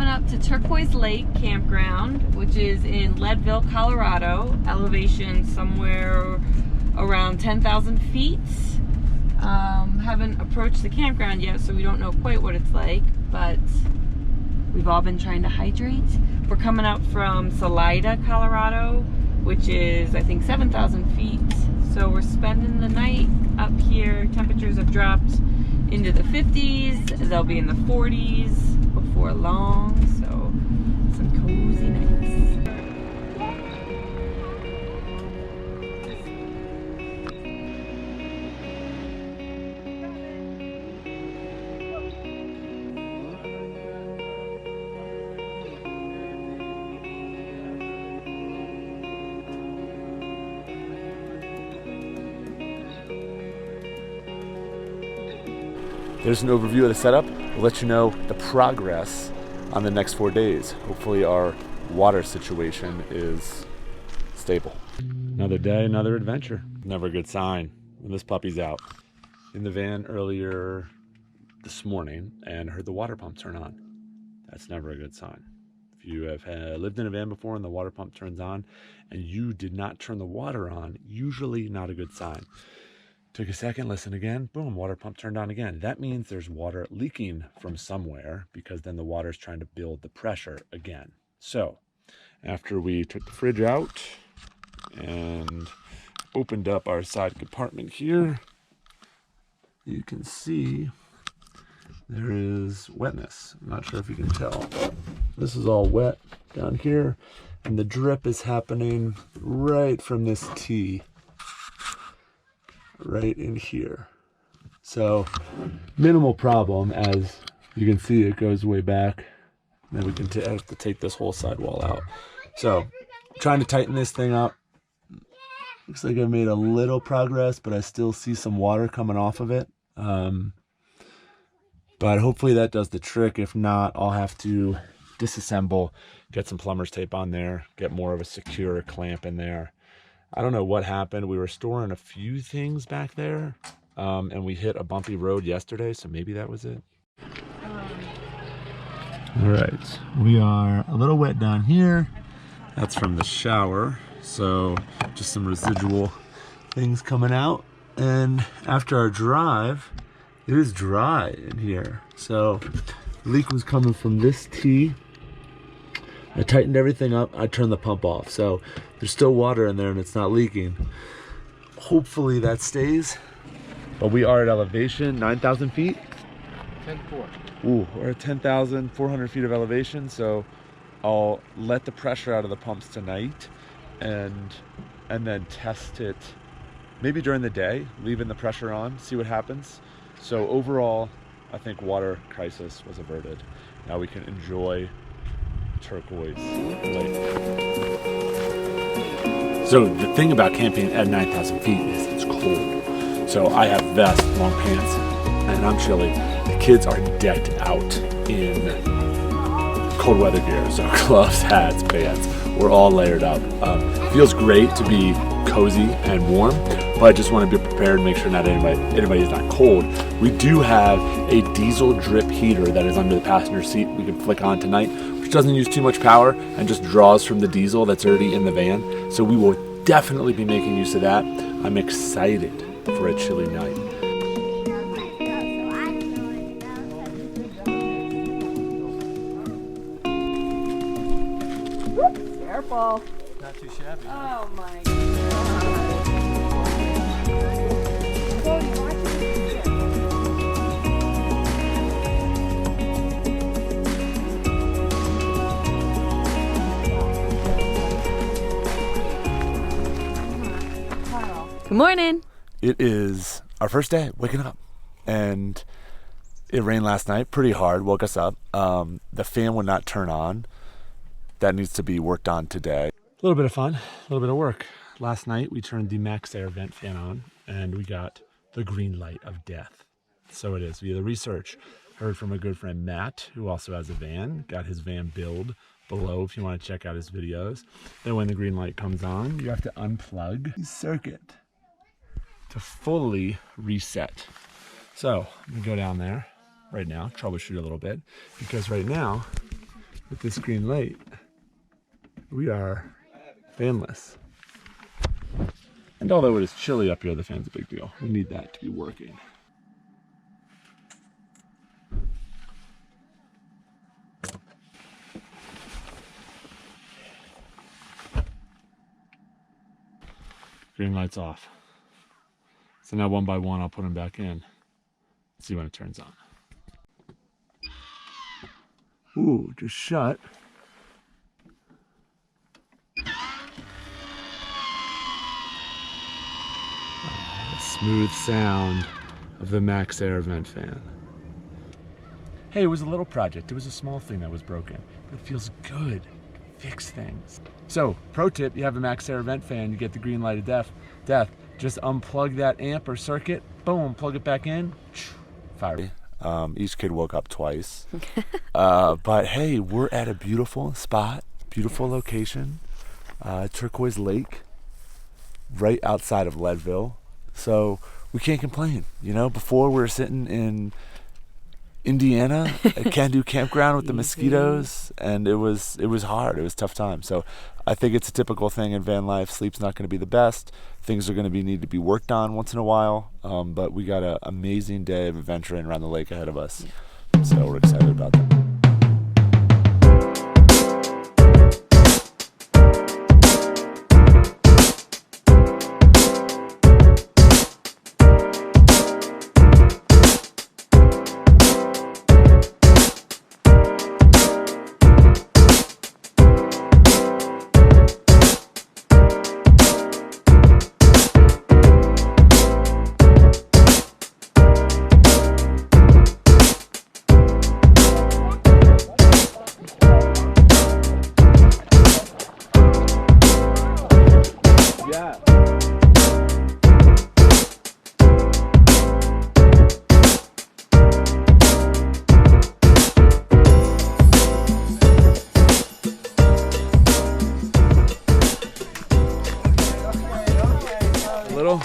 coming up to Turquoise Lake campground, which is in Leadville, Colorado. Elevation somewhere around 10,000 feet. Haven't approached the campground yet, so we don't know quite what it's like, but we've all been trying to hydrate. We're coming up from Salida, Colorado, which is, I think, 7,000 feet. So we're spending the night up here. Temperatures have dropped into the 50s. They'll be in the 40s before long, so some cozy nights. There's an overview of the setup. We'll let you know the progress on the next 4 days. Hopefully our water situation is stable. Another day, another adventure. Never a good sign when this puppy's out. In the van earlier this morning and heard the water pump turn on. That's never a good sign. If you have lived in a van before and the water pump turns on and you did not turn the water on, usually not a good sign. Took a second, listen again, boom, water pump turned on again. That means there's water leaking from somewhere because then the water's trying to build the pressure again. So after we took the fridge out and opened up our side compartment here, you can see there is wetness. I'm not sure if you can tell, but this is all wet down here and the drip is happening right from this T. Right in here. So minimal problem, as you can see it goes way back. Then we can have to take this whole sidewall out. So trying to tighten this thing up. Looks like I made a little progress, but I still see some water coming off of it. But hopefully that does the trick. If not, I'll have to disassemble, get some plumber's tape on there, get more of a secure clamp in there. I don't know what happened. We were storing a few things back there, and we hit a bumpy road yesterday, so maybe that was it. All right, we are a little wet down here. That's from the shower, so just some residual things coming out. And after our drive, it is dry in here. So the leak was coming from this T. I tightened everything up. I turned the pump off. So there's still water in there and it's not leaking. Hopefully that stays. But we are at elevation, 9,000 feet. 10,400. Ooh, we're at 10,400 feet of elevation. So I'll let the pressure out of the pumps tonight and then test it maybe during the day, leaving the pressure on, see what happens. So overall, I think water crisis was averted. Now we can enjoy Turquoise Lake. So the thing about camping at 9,000 feet is it's cold. So I have vest, long pants, and I'm chilly. The kids are decked out in cold weather gear, so gloves, hats, pants. We're all layered up. Feels great to be cozy and warm, but I just want to be prepared and make sure not anybody is not cold. We do have a diesel drip heater that is under the passenger seat we can flick on tonight, which doesn't use too much power and just draws from the diesel that's already in the van. So we will definitely be making use of that. I'm excited for a chilly night. Careful. Not too shabby. Oh my God. Good morning. It is our first day waking up, and it rained last night pretty hard, woke us up. The fan would not turn on. That needs to be worked on today. A little bit of fun, a little bit of work. Last night we turned the max air vent fan on and we got the green light of death. So it is via the research. Heard from a good friend Matt, who also has a van, got his van build below if you want to check out his videos. Then when the green light comes on, you have to unplug the circuit to fully reset. So I'm gonna go down there right now, troubleshoot a little bit, because right now with this green light, we are fanless. And although it is chilly up here, the fan's a big deal. We need that to be working. Green light's off. So now one by one, I'll put them back in. See when it turns on. Ooh, just shut. The smooth sound of the Max Air vent fan. Hey, it was a little project. It was a small thing that was broken, but it feels good to fix things. So, pro tip, you have a Max Air vent fan, you get the green light of death. Just unplug that amp or circuit, boom, plug it back in, fire. Each kid woke up twice. But hey, we're at a beautiful spot, beautiful location, Turquoise Lake, right outside of Leadville. So we can't complain. You know, before we were sitting in Indiana at Can-Do Campground with the mosquitoes, and it was hard. It was a tough time. So I think it's a typical thing in van life. Sleep's not going to be the best. Things are going to need to be worked on once in a while. But we got an amazing day of adventuring around the lake ahead of us. So we're excited about that. Little.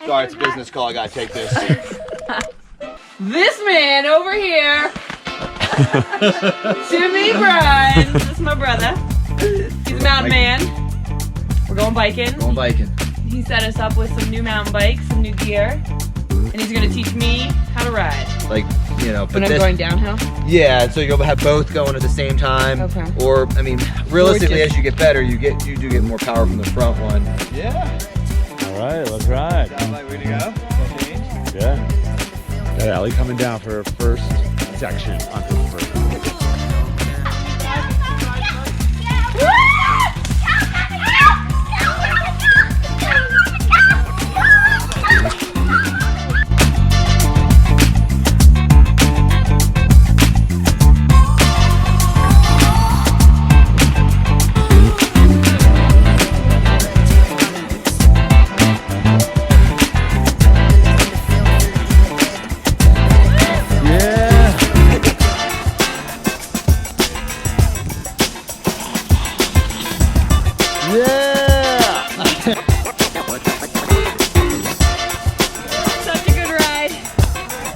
Sorry, it's a business call. I gotta take this. This man over here, Jimmy Bryan. This is my brother. He's a mountain man. We're going biking. Going biking. He set us up with some new mountain bikes, some new gear, and he's gonna teach me how to ride. Like, you know, but When I'm going downhill. Yeah, so you'll have both going at the same time. Okay. Or, I mean, realistically, Or just- as you get better, you do get more power from the front one. Yeah. All right, let's ride. Sound like we're gonna go? That change? Yeah. Got Allie coming down for her first section on her first. Such a good ride.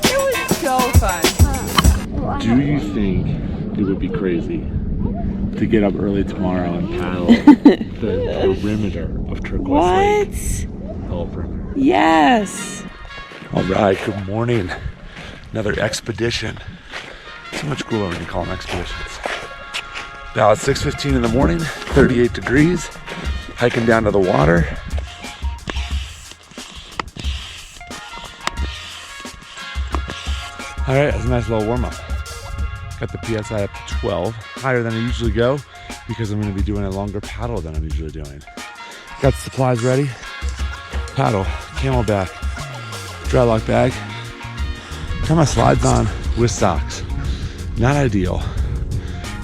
It was so fun. Do you think it would be crazy to get up early tomorrow and paddle the perimeter of Turquoise Lake? The whole perimeter. Yes. All right, good morning. Another expedition. So much cooler when you call them expeditions. Now it's 6:15 in the morning, 38 degrees, hiking down to the water. All right, that's a nice little warm up. Got the PSI up to 12, higher than I usually go because I'm going to be doing a longer paddle than I'm usually doing. Got the supplies ready. Paddle, camelback, dry lock bag. Got my slides on with socks. Not ideal,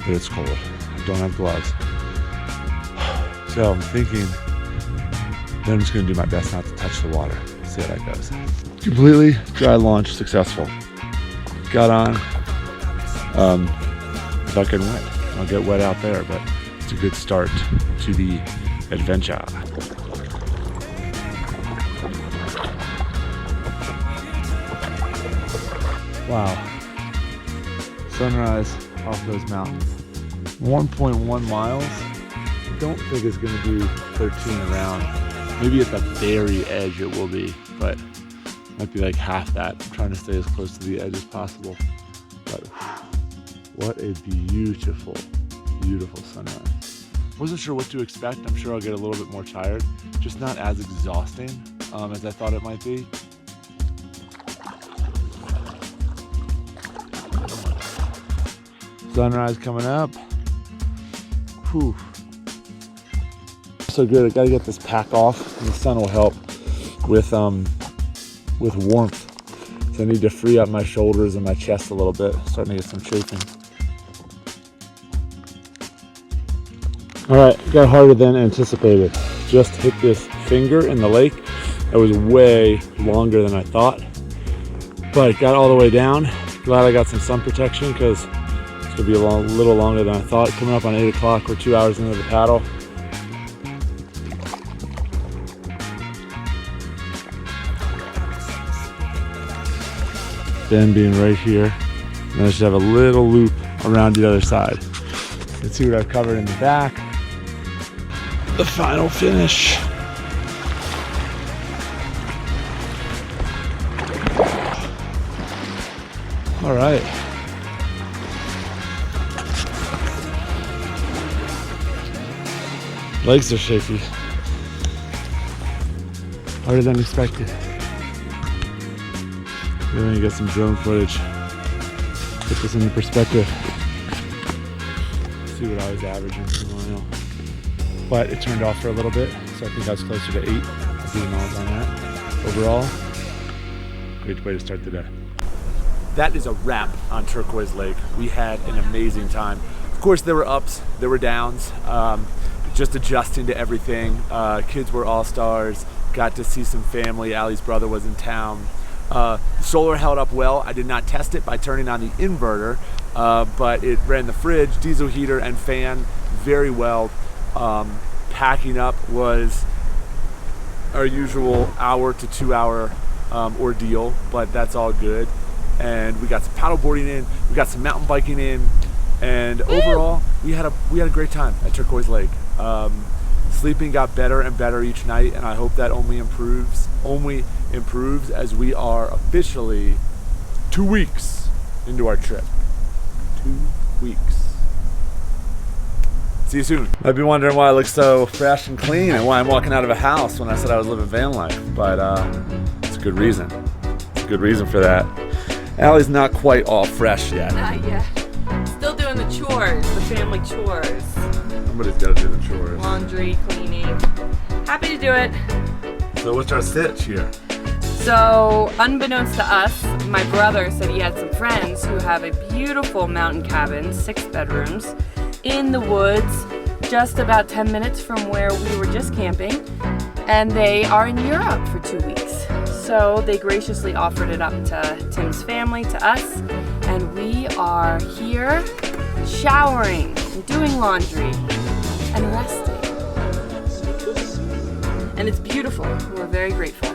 but it's cold. I don't have gloves. So I'm thinking that I'm just going to do my best not to touch the water. See how that goes. Completely dry launch successful. Got on. Without getting wet. I'll get wet out there, but it's a good start to the adventure. Wow. Sunrise off those mountains. 1.1 miles. I don't think it's going to do 13 around. Maybe at the very edge it will be, but might be like half that. I'm trying to stay as close to the edge as possible. But what a beautiful, beautiful sunrise. Wasn't sure what to expect. I'm sure I'll get a little bit more tired. Just not as exhausting as I thought it might be. Sunrise coming up. Whew. So good. I gotta get this pack off, and the sun will help with warmth. So I need to free up my shoulders and my chest a little bit. Starting to get some chafing. All right, got harder than anticipated. Just hit this finger in the lake. That was way longer than I thought, but got all the way down. Glad I got some sun protection because it's gonna be a little longer than I thought. Coming up on 8 o'clock, we're 2 hours into the paddle. Bend being right here. And then I should have a little loop around the other side. Let's see what I've covered in the back. The final finish. All right. Legs are shaky. Harder than expected. We're gonna get some drone footage. Put this into perspective. See what I was averaging per mile. But it turned off for a little bit, so I think I was closer to 8. I'll do the miles on that. Overall, great way to start the day. That is a wrap on Turquoise Lake. We had an amazing time. Of course, there were ups, there were downs. Just adjusting to everything. Kids were all stars. Got to see some family. Allie's brother was in town. The solar held up well. I did not test it by turning on the inverter, but it ran the fridge, diesel heater, and fan very well. Packing up was our usual hour to 2 hour ordeal, but that's all good. And we got some paddleboarding in, we got some mountain biking in, and overall we had a great time at Turquoise Lake. Sleeping got better and better each night, and I hope that only improves as we are officially 2 weeks into our trip. 2 weeks. See you soon. Might be wondering why I look so fresh and clean and why I'm walking out of a house when I said I was living van life, but it's a good reason. It's a good reason for that. Allie's not quite all fresh yet. Not yet. Still doing the chores, the family chores. Somebody's got to do the chores. Laundry, cleaning. Happy to do it. So what's our stitch here? So, unbeknownst to us, my brother said he had some friends who have a beautiful mountain cabin, 6 bedrooms, in the woods, just about 10 minutes from where we were just camping, and they are in Europe for 2 weeks. So they graciously offered it up to Tim's family, to us, and we are here showering and doing laundry and resting. And it's beautiful. We're very grateful.